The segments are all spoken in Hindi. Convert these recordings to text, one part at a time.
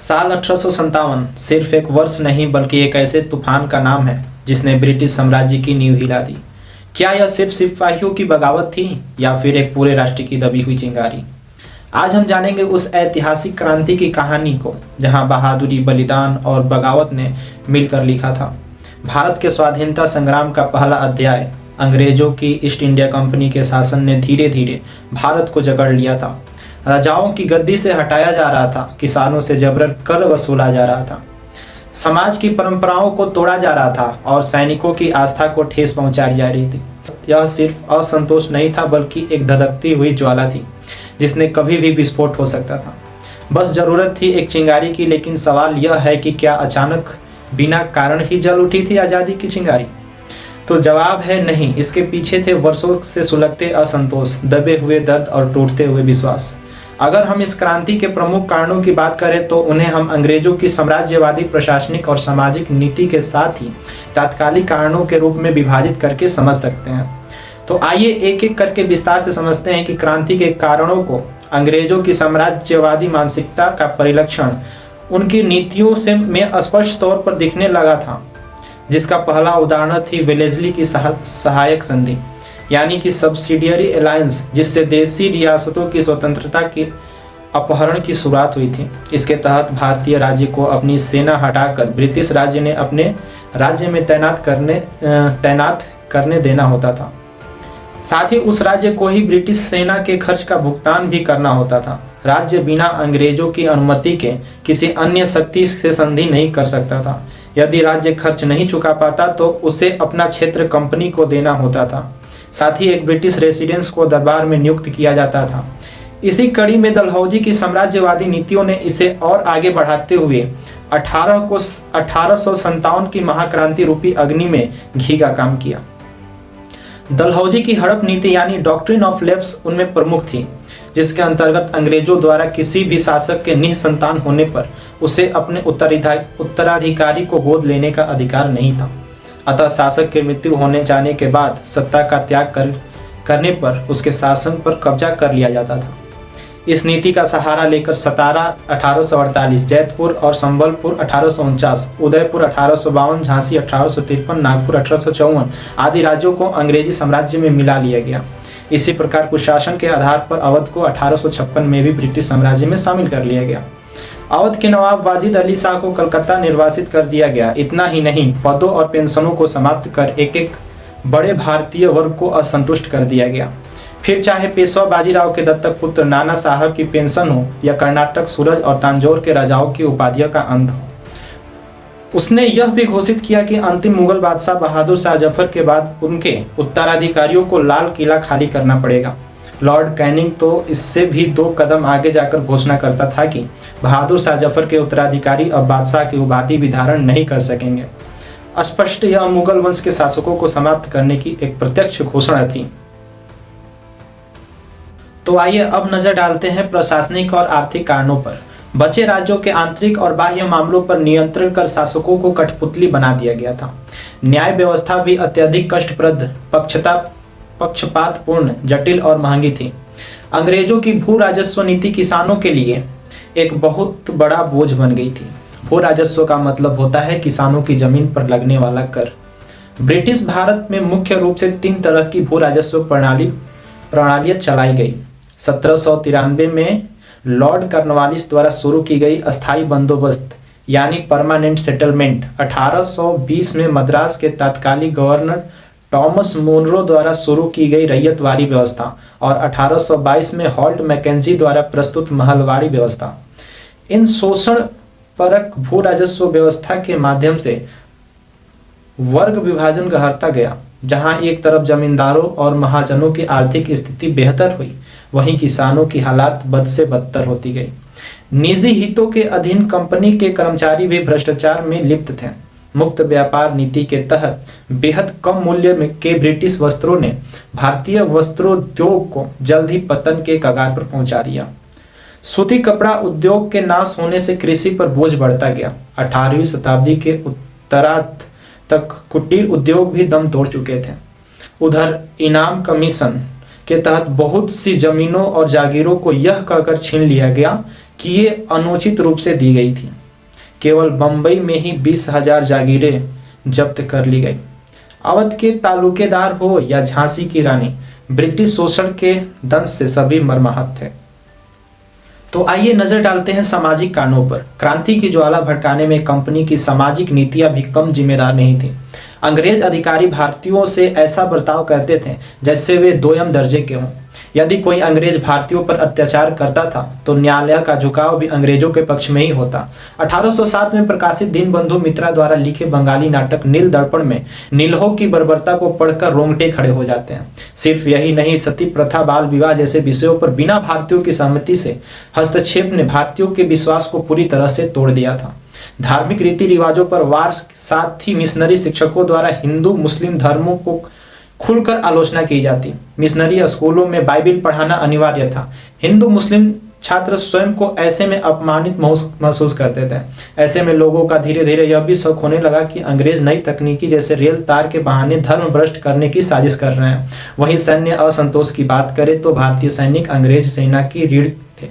साल 1857 सिर्फ एक वर्ष नहीं बल्कि एक ऐसे तूफान का नाम है जिसने ब्रिटिश साम्राज्य की नींव हिला दी। क्या यह सिर्फ सिपाहियों की बगावत थी या फिर एक पूरे राष्ट्र की दबी हुई चिंगारी? आज हम जानेंगे उस ऐतिहासिक क्रांति की कहानी को जहां बहादुरी, बलिदान और बगावत ने मिलकर लिखा था भारत के स्वाधीनता संग्राम का पहला अध्याय। अंग्रेजों की ईस्ट इंडिया कंपनी के शासन ने धीरे धीरे भारत को जकड़ लिया था। राजाओं की गद्दी से हटाया जा रहा था, किसानों से जबरन कर वसूला जा रहा था, समाज की परंपराओं को तोड़ा जा रहा था और सैनिकों की आस्था को ठेस पहुंचाई जा रही थी। यह सिर्फ असंतोष नहीं था बल्कि एक धधकती हुई ज्वाला थी जिसने कभी भी विस्फोट हो सकता था। बस जरूरत थी एक चिंगारी की। लेकिन सवाल यह है कि क्या अचानक बिना कारण ही जल उठी थी आज़ादी की चिंगारी? तो जवाब है नहीं। इसके पीछे थे वर्षों से सुलगते असंतोष, दबे हुए दर्द और टूटते हुए विश्वास। अगर हम इस क्रांति के प्रमुख कारणों की बात करें तो उन्हें हम अंग्रेजों की साम्राज्यवादी प्रशासनिक और सामाजिक नीति के साथ ही तात्कालिक कारणों के रूप में विभाजित करके समझ सकते हैं। तो आइए एक एक करके विस्तार से समझते हैं कि क्रांति के कारणों को। अंग्रेजों की साम्राज्यवादी मानसिकता का परिलक्षण उनकी नीतियों से में स्पष्ट तौर पर दिखने लगा था, जिसका पहला उदाहरण थी वेलेस्ली की सहायक संधि, यानी कि सब्सिडियरी अलायंस, जिससे देशी रियासतों की स्वतंत्रता के अपहरण की शुरुआत हुई थी। इसके तहत भारतीय राज्य को अपनी सेना हटाकर ब्रिटिश राज्य ने अपने राज्य में तैनात करने देना होता था। साथ ही उस राज्य को ही ब्रिटिश सेना के खर्च का भुगतान भी करना होता था। राज्य बिना अंग्रेजों की अनुमति के किसी अन्य शक्ति से संधि नहीं कर सकता था। यदि राज्य खर्च नहीं चुका पाता तो उसे अपना क्षेत्र कंपनी को देना होता था। साथ ही एक ब्रिटिश रेसिडेंस को दरबार में नियुक्त किया जाता था। इसी कड़ी में डलहौजी की साम्राज्यवादी नीतियों ने इसे और आगे बढ़ाते हुए 1857 की महाक्रांति रूपी अग्नि में घी का काम किया। डलहौजी की हड़प नीति यानी डॉक्ट्रिन ऑफ लैप्स उनमें प्रमुख थी, जिसके अंतर्गत अंग्रेजों द्वारा किसी भी शासक के निसंतान होने पर उसे अपने उत्तराधिकारी को गोद लेने का अधिकार नहीं था। अतः शासक की मृत्यु होने जाने के बाद सत्ता का त्याग करने पर उसके शासन पर कब्जा कर लिया जाता था। इस नीति का सहारा लेकर सतारा 1848, जयपुर और संबलपुर 1849, उदयपुर 1852, झांसी 1853, नागपुर 1854 आदि राज्यों को अंग्रेजी साम्राज्य में मिला लिया गया। इसी प्रकार कुशासन के आधार पर अवध को 1856 में भी ब्रिटिश साम्राज्य में शामिल कर लिया गया। अवध के नवाब वाजिद अली शाह को कलकत्ता निर्वासित कर दिया गया। इतना ही नहीं, पदों और पेंशनों को समाप्त कर एक बड़े भारतीय वर्ग को असंतुष्ट कर दिया गया। फिर चाहे पेशवा बाजीराव के दत्तक पुत्र नाना साहब की पेंशन हो या कर्नाटक, सूरज और तांजौर के राजाओं की उपाधियों का अंत हो। उसने यह भी घोषित किया कि अंतिम मुगल बादशाह बहादुर शाह जफर के बाद उनके उत्तराधिकारियों को लाल किला खाली करना पड़ेगा। लॉर्ड कैनिंग तो इससे भी 2 कदम आगे जाकर घोषणा करता था कि बहादुर शाह जफर के उत्तराधिकारी अब बादशाह की उपाधि भी धारण नहीं कर सकेंगे। स्पष्ट यह मुगल वंश के शासकों को समाप्त करने की एक प्रत्यक्ष घोषणा थी। तो आइए अब नजर डालते हैं प्रशासनिक और आर्थिक कारणों पर। बचे राज्यों के आंतरिक और बाह्य मामलों पर नियंत्रण कर शासकों को कठपुतली बना दिया गया था। न्याय व्यवस्था भी अत्यधिक कष्टप्रद, पक्षपातपूर्ण, जटिल और महंगी थी। अंग्रेजों की भू राजस्व नीति किसानों के लिए एक बहुत बड़ा बोझ बन गई थी। भू राजस्व का मतलब होता है किसानों की जमीन पर लगने वाला कर। ब्रिटिश भारत में मुख्य रूप से 3 तरह की भू राजस्व प्रणालियां चलाई गई। 1793 में लॉर्ड कॉर्नवालिस द्वारा शुरू की गई अस्थायी बंदोबस्त यानी परमानेंट सेटलमेंट, 1820 में मद्रास के तत्कालीन गवर्नर टॉमस मुनरो द्वारा शुरू की गई रैयतवाड़ी व्यवस्था और 1822 में हॉल्ट मैकेंजी द्वारा प्रस्तुत महलवाड़ी व्यवस्था। इन शोषण परक भू राजस्व व्यवस्था के माध्यम से वर्ग विभाजन गहरता गया। जहां एक तरफ जमींदारों और महाजनों की आर्थिक स्थिति बेहतर हुई, वहीं किसानों की हालात बद से बदतर होती गई। निजी हितों के अधीन कंपनी के कर्मचारी भी भ्रष्टाचार में लिप्त थे। मुक्त व्यापार नीति के तहत बेहद कम मूल्य के ब्रिटिश वस्त्रों ने भारतीय वस्त्रोद्योग को जल्द ही पतन के कगार पर पहुंचा दिया। सूती कपड़ा उद्योग के नाश होने से कृषि पर बोझ बढ़ता गया। 18वीं शताब्दी के उत्तरार्ध तक कुटीर उद्योग भी दम तोड़ चुके थे। उधर इनाम कमीशन के तहत बहुत सी जमीनों और जागीरों को यह कहकर छीन लिया गया कि ये अनुचित रूप से दी गई थी। केवल बंबई में ही 20,000 जागीरें जब्त कर ली गई। अवध के तालुकेदार हो या झांसी की रानी, ब्रिटिश शोषण के दंश से सभी मर्माहत थे। तो आइए नजर डालते हैं सामाजिक कारणों पर। क्रांति की ज्वाला भड़काने में कंपनी की सामाजिक नीतियां भी कम जिम्मेदार नहीं थी। अंग्रेज अधिकारी भारतीयों से ऐसा बर्ताव करते थे जैसे वे दोयम दर्जे के हों। यदि कोई अंग्रेज भारतीयों पर अत्याचार करता था तो न्यायालय का झुकाव भी अंग्रेजों के पक्ष में ही होता। 1807 में प्रकाशित दीनबंधु मित्रा द्वारा लिखे बंगाली नाटक नील दर्पण में नीलहो की बर्बरता को पढ़कर रोंगटे खड़े हो जाते हैं। सिर्फ यही नहीं, सती प्रथा, बाल विवाह जैसे विषयों पर बिना भारतीयों की सहमति से हस्तक्षेप ने भारतीयों के विश्वास को पूरी तरह से तोड़ दिया था। धार्मिक रीति रिवाजों पर वार, साथ ही मिशनरी शिक्षकों द्वारा हिंदू मुस्लिम धर्मों को खुलकर आलोचना की जाती। मिशनरी स्कूलों में बाइबिल पढ़ाना अनिवार्य था। हिंदू मुस्लिम छात्र स्वयं को ऐसे में अपमानित महसूस करते थे। ऐसे में लोगों का धीरे धीरे यह भी शक होने लगा कि अंग्रेज नई तकनीकी जैसे रेल तार के बहाने धर्म भ्रष्ट करने की साजिश कर रहे हैं। वहीं सैन्य असंतोष की बात करें तो भारतीय सैनिक अंग्रेज सेना की रीढ़ थे।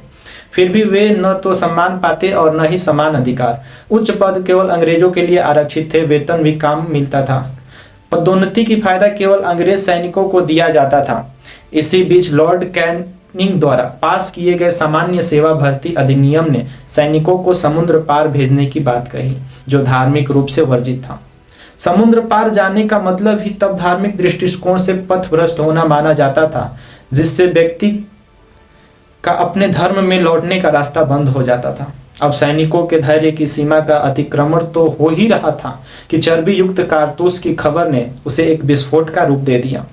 फिर भी वे न तो सम्मान पाते और न ही समान अधिकार। उच्च पद केवल अंग्रेजों के लिए आरक्षित थे, वेतन भी कम मिलता था। पदोन्नति की फायदा केवल अंग्रेज सैनिकों को दिया जाता था। इसी बीच लॉर्ड कैनिंग द्वारा पास किए गए सामान्य सेवा भर्ती अधिनियम ने सैनिकों को समुद्र पार भेजने की बात कही, जो धार्मिक रूप से वर्जित था। समुद्र पार जाने का मतलब ही तब धार्मिक दृष्टिकोण से पथभ्रष्ट होना माना जाता था, जिससे व्यक्ति का अपने धर्म में लौटने का रास्ता बंद हो जाता था। अब सैनिकों के धैर्य की सीमा का अतिक्रमण तो हो ही रहा था कि चर्बी युक्त कारतूस की खबर ने उसे एक विस्फोट का रूप दे दिया।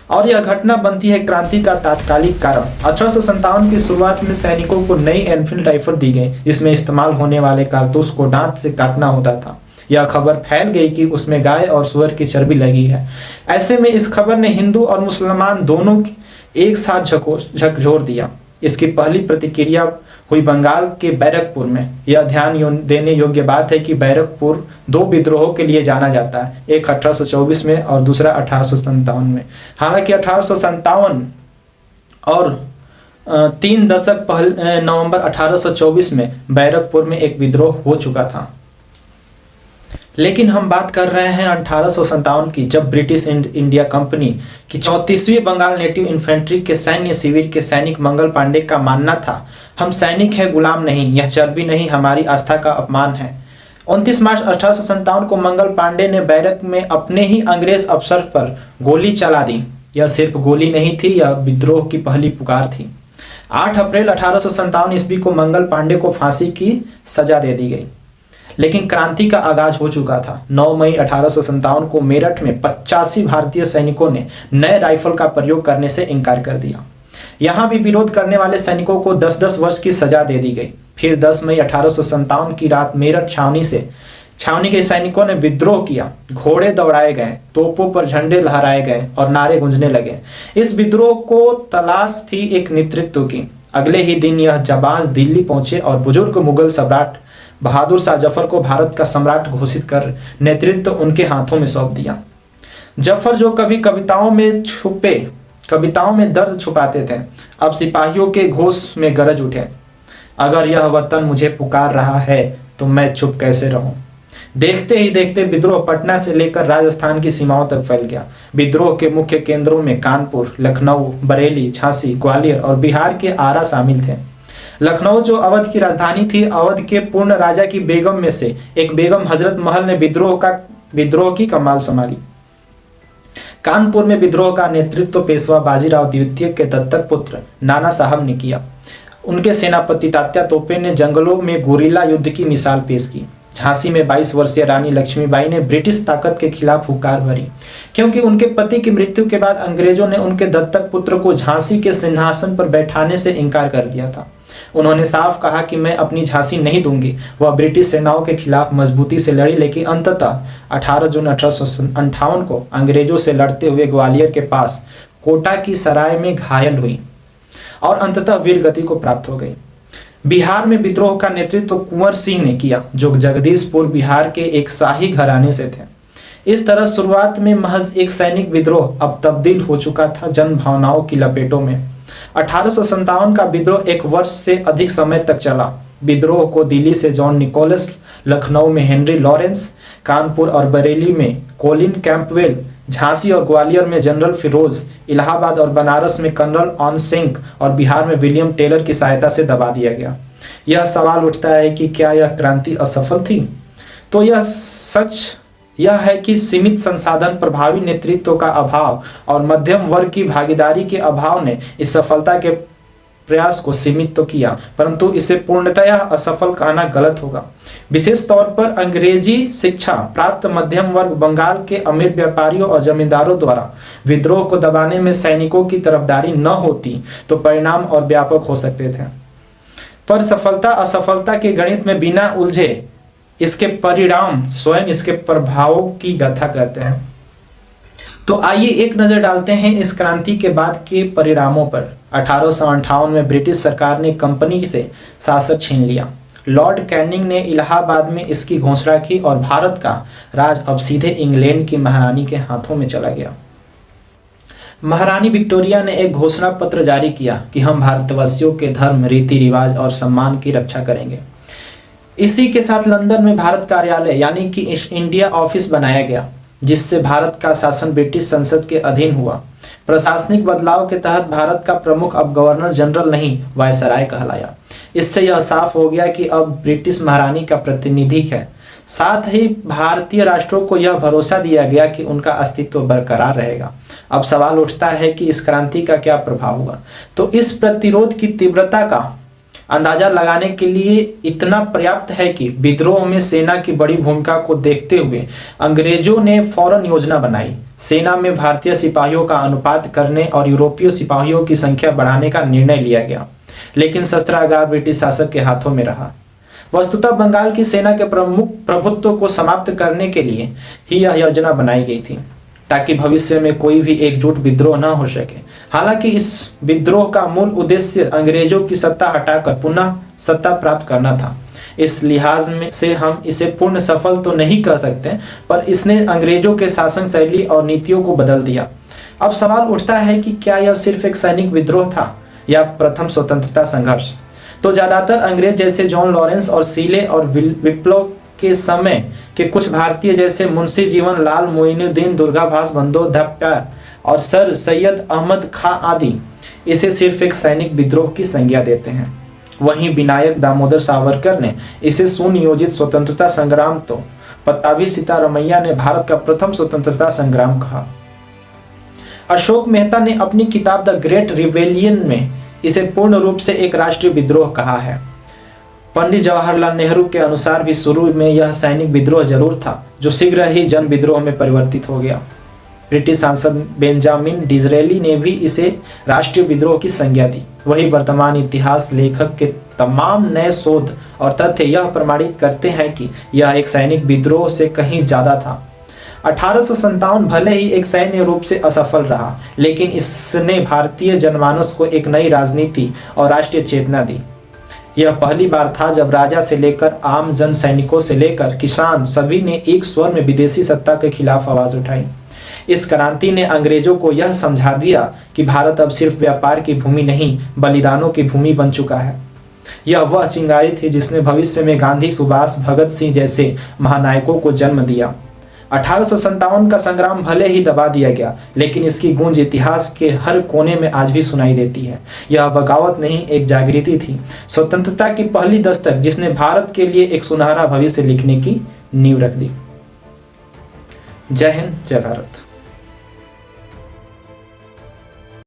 और यह घटना बनती है क्रांति का तात्कालिक कारण। 1857 की शुरुआत में सैनिकों को नई एनफील्ड राइफल दी गई, जिसमें इस्तेमाल होने वाले कारतूस को दांत से काटना होता था। यह खबर फैल गई कि उसमें गाय और सुअर की चर्बी लगी है। ऐसे में इस खबर ने हिंदू और मुसलमान दोनों एक साथ झकझोर दिया। इसकी पहली प्रतिक्रिया हुई बंगाल के बैरकपुर में। यह ध्यान देने योग्य बात है कि बैरकपुर दो विद्रोहों के लिए जाना जाता है, एक 1824 में और दूसरा 1857 में। हालांकि 1857 और 3 दशक पहले नवंबर 1824 में बैरकपुर में एक विद्रोह हो चुका था। लेकिन हम बात कर रहे हैं 1857 की, जब ब्रिटिश इंडिया कंपनी की 34वीं बंगाल नेटिव इन्फेंट्री के सैन्य शिविर के सैनिक मंगल पांडे का मानना था, हम सैनिक हैं, गुलाम नहीं। यह चर्बी नहीं, हमारी आस्था का अपमान है। 29 मार्च 1857 को मंगल पांडे ने बैरक में अपने ही अंग्रेज अफसर पर गोली चला दी। यह सिर्फ गोली नहीं थी, यह विद्रोह की पहली पुकार थी। 8 अप्रैल 1857 ईस्वी को मंगल पांडे को फांसी की सजा दे दी गई। लेकिन क्रांति का आगाज हो चुका था। 9 मई 1857 को मेरठ में 85 भारतीय सैनिकों ने नए राइफल का प्रयोग करने से इनकार कर दिया। यहां भी विरोध करने वाले सैनिकों को 10-10 वर्ष की सजा दे दी गई। फिर 10 मई 1857 की रात मेरठ छावनी के सैनिकों ने विद्रोह किया। घोड़े दौड़ाए गए, तोपों पर झंडे लहराए गए और नारे गूंजने लगे। इस विद्रोह को तलाश थी एक नेतृत्व की। अगले ही दिन यह जाबाज दिल्ली पहुंचे और बुजुर्ग मुगल सम्राट बहादुर शाह जफर को भारत का सम्राट घोषित कर नेतृत्व उनके हाथों में सौंप दिया। जफर, जो कभी कविताओं में दर्द छुपाते थे, अब सिपाहियों के घोष में गरज उठे, अगर यह वतन मुझे पुकार रहा है तो मैं चुप कैसे रहूं। देखते ही देखते विद्रोह पटना से लेकर राजस्थान की सीमाओं तक फैल गया। विद्रोह के मुख्य केंद्रों में कानपुर, लखनऊ, बरेली, झांसी, ग्वालियर और बिहार के आरा शामिल थे। लखनऊ, जो अवध की राजधानी थी, अवध के पूर्ण राजा की बेगम में से एक बेगम हजरत महल ने विद्रोह की कमान संभाली। कानपुर में विद्रोह का नेतृत्व पेशवा बाजीराव द्वितीय के दत्तक पुत्र नाना साहब ने किया। उनके सेनापति तात्या तोपे ने जंगलों में गुरिल्ला युद्ध की मिसाल पेश की। झांसी में 22 वर्षीय रानी लक्ष्मीबाई ने ब्रिटिश ताकत के खिलाफ हुंकार भरी, क्योंकि उनके पति की मृत्यु के बाद अंग्रेजों ने उनके दत्तक पुत्र को झांसी के सिंहासन पर बैठाने से इनकार कर दिया था। उन्होंने साफ कहा कि मैं अपनी झांसी नहीं दूंगी। वह ब्रिटिश सेनाओं के खिलाफ मजबूती से लड़ी, लेकिन अंततः 18 जून 1858 को अंग्रेजों से लड़ते हुए ग्वालियर के पास कोटा की सराय में घायल हुई और अंततः वीर गति को प्राप्त हो गई। बिहार में विद्रोह का नेतृत्व कुंवर सिंह ने किया, जो जगदीशपुर बिहार के एक शाही घराने से थे। इस तरह शुरुआत में महज एक सैनिक विद्रोह अब तब्दील हो चुका था जन भावनाओं की लपेटों में। 1857 का विद्रोह एक वर्ष से अधिक समय तक चला। विद्रोह को दिल्ली से जॉन निकोलस, लखनऊ में हेनरी लॉरेंस, कानपुर और बरेली में कोलिन कैंपवेल, झांसी और ग्वालियर में जनरल फिरोज, इलाहाबाद और बनारस में कर्नल ऑन सिंह और बिहार में विलियम टेलर की सहायता से दबा दिया गया। यह सवाल उठता है कि क्या यह क्रांति असफल थी? तो यह सच यह है कि सीमित संसाधन, प्रभावी नेतृत्व का अभाव और मध्यम वर्ग की भागीदारी के अभाव ने इस सफलता के प्रयास को सीमित तो किया, परंतु इसे पूर्णतया असफल कहना गलत होगा। विशेष तौर पर अंग्रेजी शिक्षा प्राप्त मध्यम वर्ग बंगाल के अमीर व्यापारियों और जमींदारों द्वारा विद्रोह को दबाने में सैनिकों की तरफदारी न होती तो परिणाम और व्यापक हो सकते थे। पर सफलता असफलता के गणित में बिना उलझे इसके परिणाम स्वयं इसके प्रभावों की गाथा कहते हैं। तो आइए एक नजर डालते हैं इस क्रांति के बाद के परिणामों पर। 1858 में ब्रिटिश सरकार ने कंपनी से शासक छीन लिया। लॉर्ड कैनिंग ने इलाहाबाद में इसकी घोषणा की और भारत का राज अब सीधे इंग्लैंड की महारानी के हाथों में चला गया। महारानी विक्टोरिया ने एक घोषणा पत्र जारी किया कि हम भारतवासियों के धर्म, रीति रिवाज और सम्मान की रक्षा करेंगे। इसी के साथ लंदन में भारत कार्यालय यानी कि इंडिया ऑफिस बनाया गया, जिससे भारत का शासन ब्रिटिश संसद के अधीन हुआ। प्रशासनिक बदलाव के तहत भारत का प्रमुख अब गवर्नर जनरल नहीं, वायसराय कहलाया। इससे यह साफ हो गया कि अब ब्रिटिश महारानी का प्रतिनिधि है। साथ ही भारतीय राष्ट्रों को यह भरोसा दिया गया कि उनका अस्तित्व बरकरार रहेगा। अब सवाल उठता है कि इस क्रांति का क्या प्रभाव हुआ। तो इस प्रतिरोध की तीव्रता का अंदाजा लगाने के लिए इतना पर्याप्त है कि विद्रोह में सेना की बड़ी भूमिका को देखते हुए अंग्रेजों ने फौरन योजना बनाई। सेना में भारतीय सिपाहियों का अनुपात करने और यूरोपीय सिपाहियों की संख्या बढ़ाने का निर्णय लिया गया, लेकिन शस्त्रागार ब्रिटिश शासक के हाथों में रहा। वस्तुतः बंगाल की सेना के प्रमुख प्रभुत्व को समाप्त करने के लिए ही यह योजना बनाई गई थी, ताकि भविष्य में कोई भी एकजुट विद्रोह न हो सके। हालांकि इस विद्रोह का मूल उद्देश्य अंग्रेजों की सत्ता हटाकर पुनः सत्ता प्राप्त करना था। इस लिहाज में से हम इसे पूर्ण सफल तो नहीं कह सकते, पर इसने अंग्रेजों के शासन शैली और नीतियों को बदल दिया। अब सवाल उठता है कि क्या यह सिर्फ एक सैनिक विद्रोह था या प्रथम स्वतंत्रता संघर्ष? तो ज्यादातर अंग्रेज जैसे जॉन लॉरेंस और सीले और विप्लव के समय के कुछ भारतीय जैसे मुंशी जीवन लाल, मोइनुद्दीन, दुर्गाभास बंदोपाध्याय और सर सैयद अहमद खां आदि इसे सिर्फ एक सैनिक विद्रोह की संज्ञा देते हैं। वहीं विनायक दामोदर सावरकर ने इसे सुनियोजित स्वतंत्रता संग्राम, तो पट्टाभी सीतारमैया ने भारत का प्रथम स्वतंत्रता संग्राम कहा। अशोक मेहता ने अपनी किताब द ग्रेट रिवेलियन में इसे पूर्ण रूप से एक राष्ट्रीय विद्रोह कहा है। पंडित जवाहरलाल नेहरू के अनुसार भी शुरू में यह सैनिक विद्रोह जरूर था, जो शीघ्र ही जन विद्रोह में परिवर्तित हो गया। ब्रिटिश सांसद बेंजामिन डिज़रेली ने भी इसे राष्ट्रीय विद्रोह की संज्ञा दी। वही वर्तमान इतिहास लेखक के तमाम नए शोध और तथ्य यह प्रमाणित करते हैं कि यह एक सैनिक विद्रोह से कहीं ज्यादा था। 1857 भले ही एक सैन्य रूप से असफल रहा, लेकिन इसने भारतीय जनमानस को एक नई राजनीति और राष्ट्रीय चेतना दी। यह पहली बार था जब राजा से लेकर आम जन, सैनिकों से लेकर किसान, सभी ने एक स्वर में विदेशी सत्ता के खिलाफ आवाज उठाई। इस क्रांति ने अंग्रेजों को यह समझा दिया कि भारत अब सिर्फ व्यापार की भूमि नहीं, बलिदानों की भूमि बन चुका है। यह वह चिंगारी थी जिसने भविष्य में गांधी, सुभाष, भगत सिंह जैसे महानायकों को जन्म दिया। 1857 का संग्राम भले ही दबा दिया गया, लेकिन इसकी गूंज इतिहास के हर कोने में आज भी सुनाई देती है। यह बगावत नहीं, एक जागृति थी, स्वतंत्रता की पहली दस्तक, जिसने भारत के लिए एक सुनहरा भविष्य लिखने की नींव रख दी। जय हिंद, जय भारत।